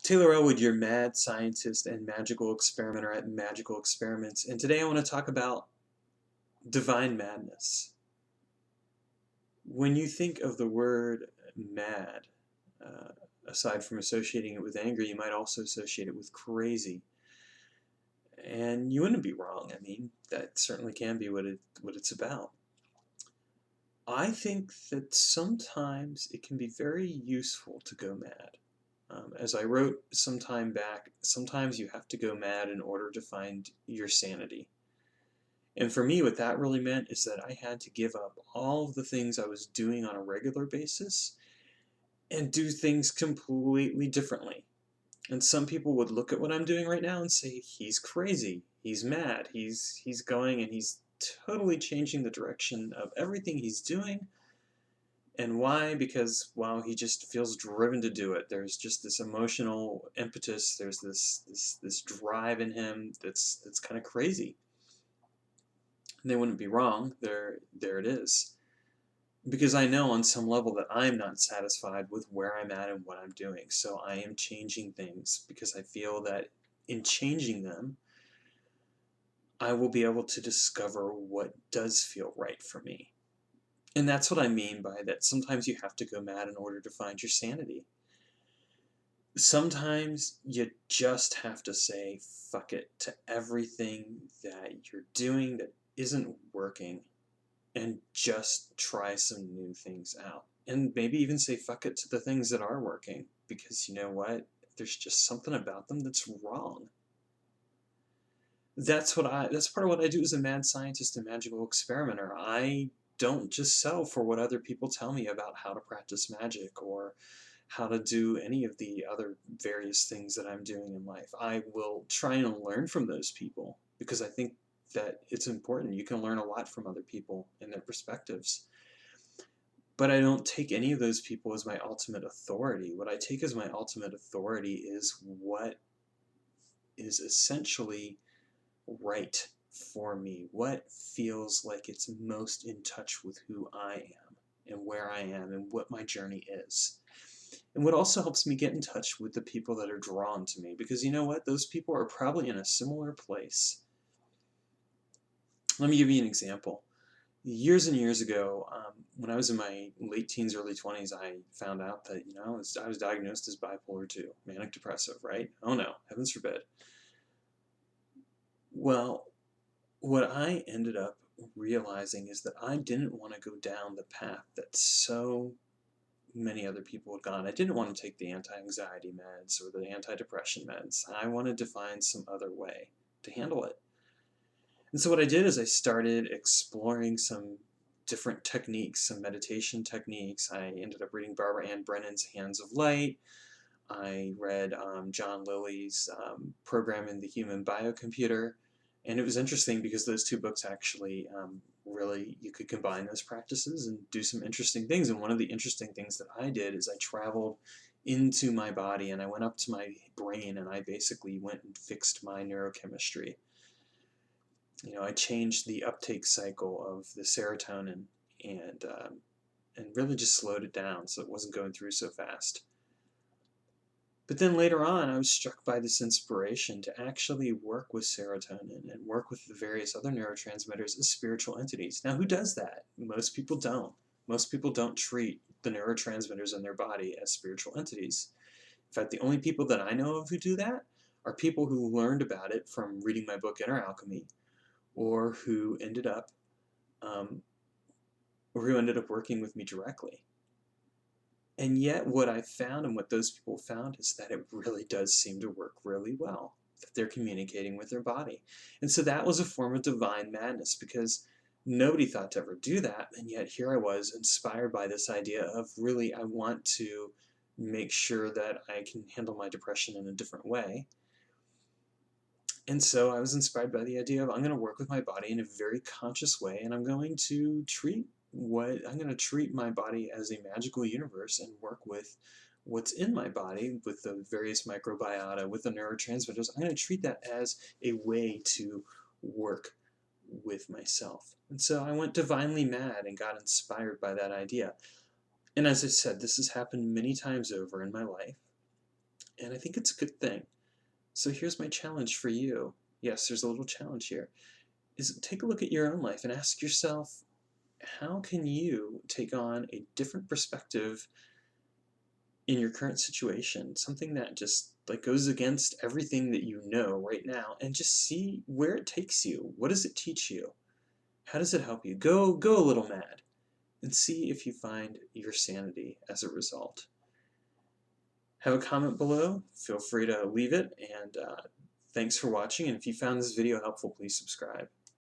Taylor Elwood, your mad scientist and magical experimenter at Magical Experiments, and today I want to talk about divine madness. When you think of the word mad, uh, aside from associating it with anger, you might also associate it with crazy. And you wouldn't be wrong. I mean, that certainly can be what it's about. I think that sometimes it can be very useful to go mad. As I wrote some time back, sometimes you have to go mad in order to find your sanity. And for me, what that really meant is that I had to give up all of the things I was doing on a regular basis and do things completely differently. And some people would look at what I'm doing right now and say, he's crazy, he's mad, he's going and he's totally changing the direction of everything he's doing. And why? Because, well, he just feels driven to do it. There's just this emotional impetus. There's this drive in him that's kind of crazy. And they wouldn't be wrong. There it is. Because I know on some level that I'm not satisfied with where I'm at and what I'm doing. So I am changing things because I feel that in changing them, I will be able to discover what does feel right for me. And that's what I mean by that sometimes you have to go mad in order to find your sanity. Sometimes you just have to say fuck it to everything that you're doing that isn't working and just try some new things out. And maybe even say fuck it to the things that are working because you know what? There's just something about them that's wrong. That's part of what I do as a mad scientist and magical experimenter. I don't just settle for what other people tell me about how to practice magic or how to do any of the other various things that I'm doing in life. I will try and learn from those people because I think that it's important. You can learn a lot from other people and their perspectives. But I don't take any of those people as my ultimate authority. What I take as my ultimate authority is what is essentially right for me, what feels like it's most in touch with who I am and where I am and what my journey is. And what also helps me get in touch with the people that are drawn to me, because you know what? Those people are probably in a similar place. Let me give you an example. Years and years ago, when I was in my late teens, early 20s, I found out that, I was diagnosed as bipolar 2, manic depressive, right? Oh no, heavens forbid. Well, what I ended up realizing is that I didn't want to go down the path that so many other people had gone. I didn't want to take the anti-anxiety meds or the antidepressant meds. I wanted to find some other way to handle it. And so what I did is I started exploring some different techniques, some meditation techniques. I ended up reading Barbara Ann Brennan's Hands of Light. I read John Lilly's Program in the Human Biocomputer. And it was interesting because those two books actually really, you could combine those practices and do some interesting things. And one of the interesting things that I did is I traveled into my body and I went up to my brain and I basically went and fixed my neurochemistry. I changed the uptake cycle of the serotonin and really just slowed it down so it wasn't going through so fast. But then later on, I was struck by this inspiration to actually work with serotonin and work with the various other neurotransmitters as spiritual entities. Now, who does that? Most people don't. Most people don't treat the neurotransmitters in their body as spiritual entities. In fact, the only people that I know of who do that are people who learned about it from reading my book, Inner Alchemy, or who ended up um, working with me directly. And yet what I found and what those people found is that it really does seem to work really well, that they're communicating with their body. And so that was a form of divine madness because nobody thought to ever do that, and yet here I was inspired by this idea of really I want to make sure that I can handle my depression in a different way. And so I was inspired by the idea of I'm going to work with my body in a very conscious way, and I'm going to treat my body as a magical universe and work with what's in my body, with the various microbiota, with the neurotransmitters. I'm going to treat that as a way to work with myself. And so I went divinely mad and got inspired by that idea. And as I said, this has happened many times over in my life. And I think it's a good thing. So here's my challenge for you. Yes, there's a little challenge here. Is take a look at your own life and ask yourself, how can you take on a different perspective in your current situation, something that just like goes against everything that you know right now, and just see where it takes you. What does it teach you? How does it help you? Go a little mad and see if you find your sanity as a result. Have a comment below. Feel free to leave it, and thanks for watching. And if you found this video helpful, please subscribe.